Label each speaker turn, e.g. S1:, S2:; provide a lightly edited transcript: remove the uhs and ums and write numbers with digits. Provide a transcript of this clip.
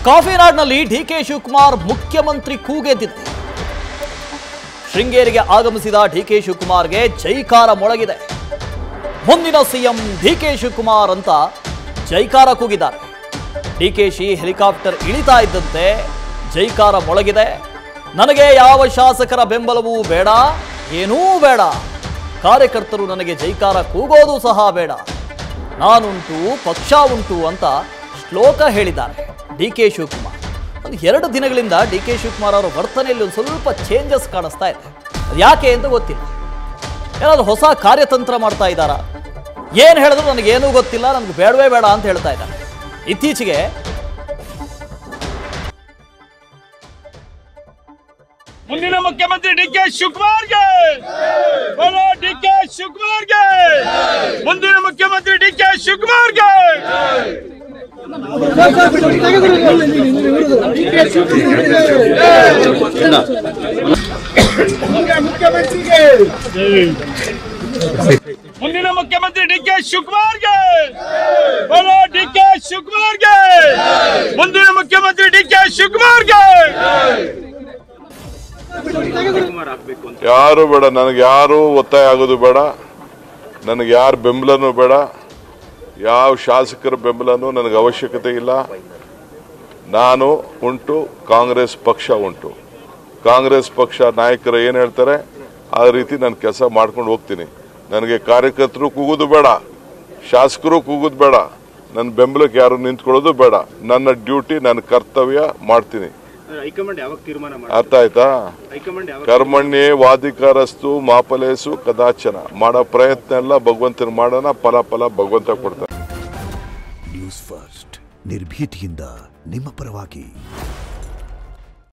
S1: ಕಾಫಿನಾಡ್ನಲ್ಲಿ DK Shivakumar ಮುಖ್ಯಮಂತ್ರಿ ಕೂಗೆದ್ದಿದೆ. ಶೃಂಗೇರಿಗೆ ಆಗಮಿಸಿದ DK ಶಿವಕುಮಾರ್ಗೆ ಜೈಕಾರ ಮೊಳಗಿದೆ. ಮುಂದಿನ ಸಿಎಂ ಡಿಕೆ ಶಿವಕುಮಾರ್ ಅಂತ ಜೈಕಾರ ಕೂಗಿದ್ದಾರೆ. ಡಿಕೆಶಿ ಹೆಲಿಕಾಪ್ಟರ್ ಇಳಿತಾ ಇದ್ದಂತೆ ಜೈಕಾರ ಮೊಳಗಿದೆ. ನನಗೆ ಯಾವ ಶಾಸಕರ ಬೆಂಬಲವೂ ಬೇಡ, ಏನೂ ಬೇಡ, ಕಾರ್ಯಕರ್ತರು ನನಗೆ ಜೈಕಾರ ಕೂಗೋದು ಸಹ ಬೇಡ, ನಾನುಂಟು ಪಕ್ಷ ಉಂಟು ಅಂತ ಶ್ಲೋಕ ಹೇಳಿದ್ದಾರೆ ಡಿಕೆ ಶಿವಕುಮಾರ್. ಒಂದು 2 ದಿನಗಳಿಂದ ಡಿಕೆ ಶಿವಕುಮಾರ್ ಅವರ ವರ್ತನೆಯಲ್ಲಿ ಒಂದು ಸ್ವಲ್ಪ ಚೇಂಜಸ್ ಕಾಣಿಸ್ತಾ ಇದೆ. ಯಾಕೆ ಅಂತ ಗೊತ್ತಿಲ್ಲ. ಏನಾದರೂ ಹೊಸ ಕಾರ್ಯತಂತ್ರ ಮಾಡ್ತಾ ಇದ್ದಾರಾ? ಏನು ಹೇಳಿದ್ರು ನನಗೇನೂ ಗೊತ್ತಿಲ್ಲ, ನನಗೆ ಬೇಡವೇ ಬೇಡ ಅಂತ ಹೇಳ್ತಾ ಇದ್ದಾರೆ. ಇತ್ತೀಚೆಗೆ
S2: ಮುಂದಿನ ಮುಖ್ಯಮಂತ್ರಿ ಡಿಕೆ ಶಿವಕುಮಾರ್ಗೆ, ಡಿಕೆ ಶಿವಕುಮಾರ್ಗೆ, ಮುಂದಿನ ಮುಖ್ಯಮಂತ್ರಿ ಡಿಕೆ ಶಿವಕುಮಾರ್ಗೆ. ಮುಂದಿನ ಮುಖ್ಯಮಂತ್ರಿ ಡಿಕೆ ಶಿವಕುಮಾರ್ಗೆ, ಡಿಕೆ ಶಿವಕುಮಾರ್ಗೆ, ಮುಂದಿನ ಮುಖ್ಯಮಂತ್ರಿ ಡಿಕೆ ಶಿವಕುಮಾರ್ಗೆ.
S3: ಯಾರು ಬೇಡ, ನನಗೆ ಯಾರು ಒತ್ತಾಯ ಆಗೋದು ಬೇಡ, ನನಗೆ ಯಾರ ಬೆಂಬಲನೂ ಬೇಡ, ಯಾವ ಶಾಸಕರ ಬೆಂಬಲನೂ ನನಗೆ ಅವಶ್ಯಕತೆ ಇಲ್ಲ. ನಾನು ಉಂಟು, ಕಾಂಗ್ರೆಸ್ ಪಕ್ಷ ಉಂಟು. ಕಾಂಗ್ರೆಸ್ ಪಕ್ಷ ನಾಯಕರು ಏನು ಹೇಳ್ತಾರೆ ಆ ರೀತಿ ನಾನು ಕೆಲಸ ಮಾಡ್ಕೊಂಡು ಹೋಗ್ತೀನಿ. ನನಗೆ ಕಾರ್ಯಕರ್ತರು ಕೂಗೋದು ಬೇಡ, ಶಾಸಕರು ಕೂಗೋದು ಬೇಡ, ನನ್ನ ಬೆಂಬಲಕ್ಕೆ ಯಾರು ನಿಂತ್ಕೊಳ್ಳೋದು ಬೇಡ. ನನ್ನ ಡ್ಯೂಟಿ, ನನ್ನ ಕರ್ತವ್ಯ ಮಾಡ್ತೀನಿ. ಅರ್ಥ ಆಯ್ತಾ? ಕರ್ಮಣ್ಯೇ ವಾಧಿಕಾರಸ್ತು ಮಾಫಲೇಸು ಕದಾಚನ. ಮಾಡೋ ಪ್ರಯತ್ನ ಎಲ್ಲ ಭಗವಂತನ ಮಾಡೋಣ, ಫಲ ಭಗವಂತ ಕೊಡ್ತಾನೆ.
S4: ನ್ಯೂಸ್ ಫಸ್ಟ್ ನಿರ್ಭೀತಿಯಿಂದ ನಿಮ್ಮ ಪರವಾಗಿ.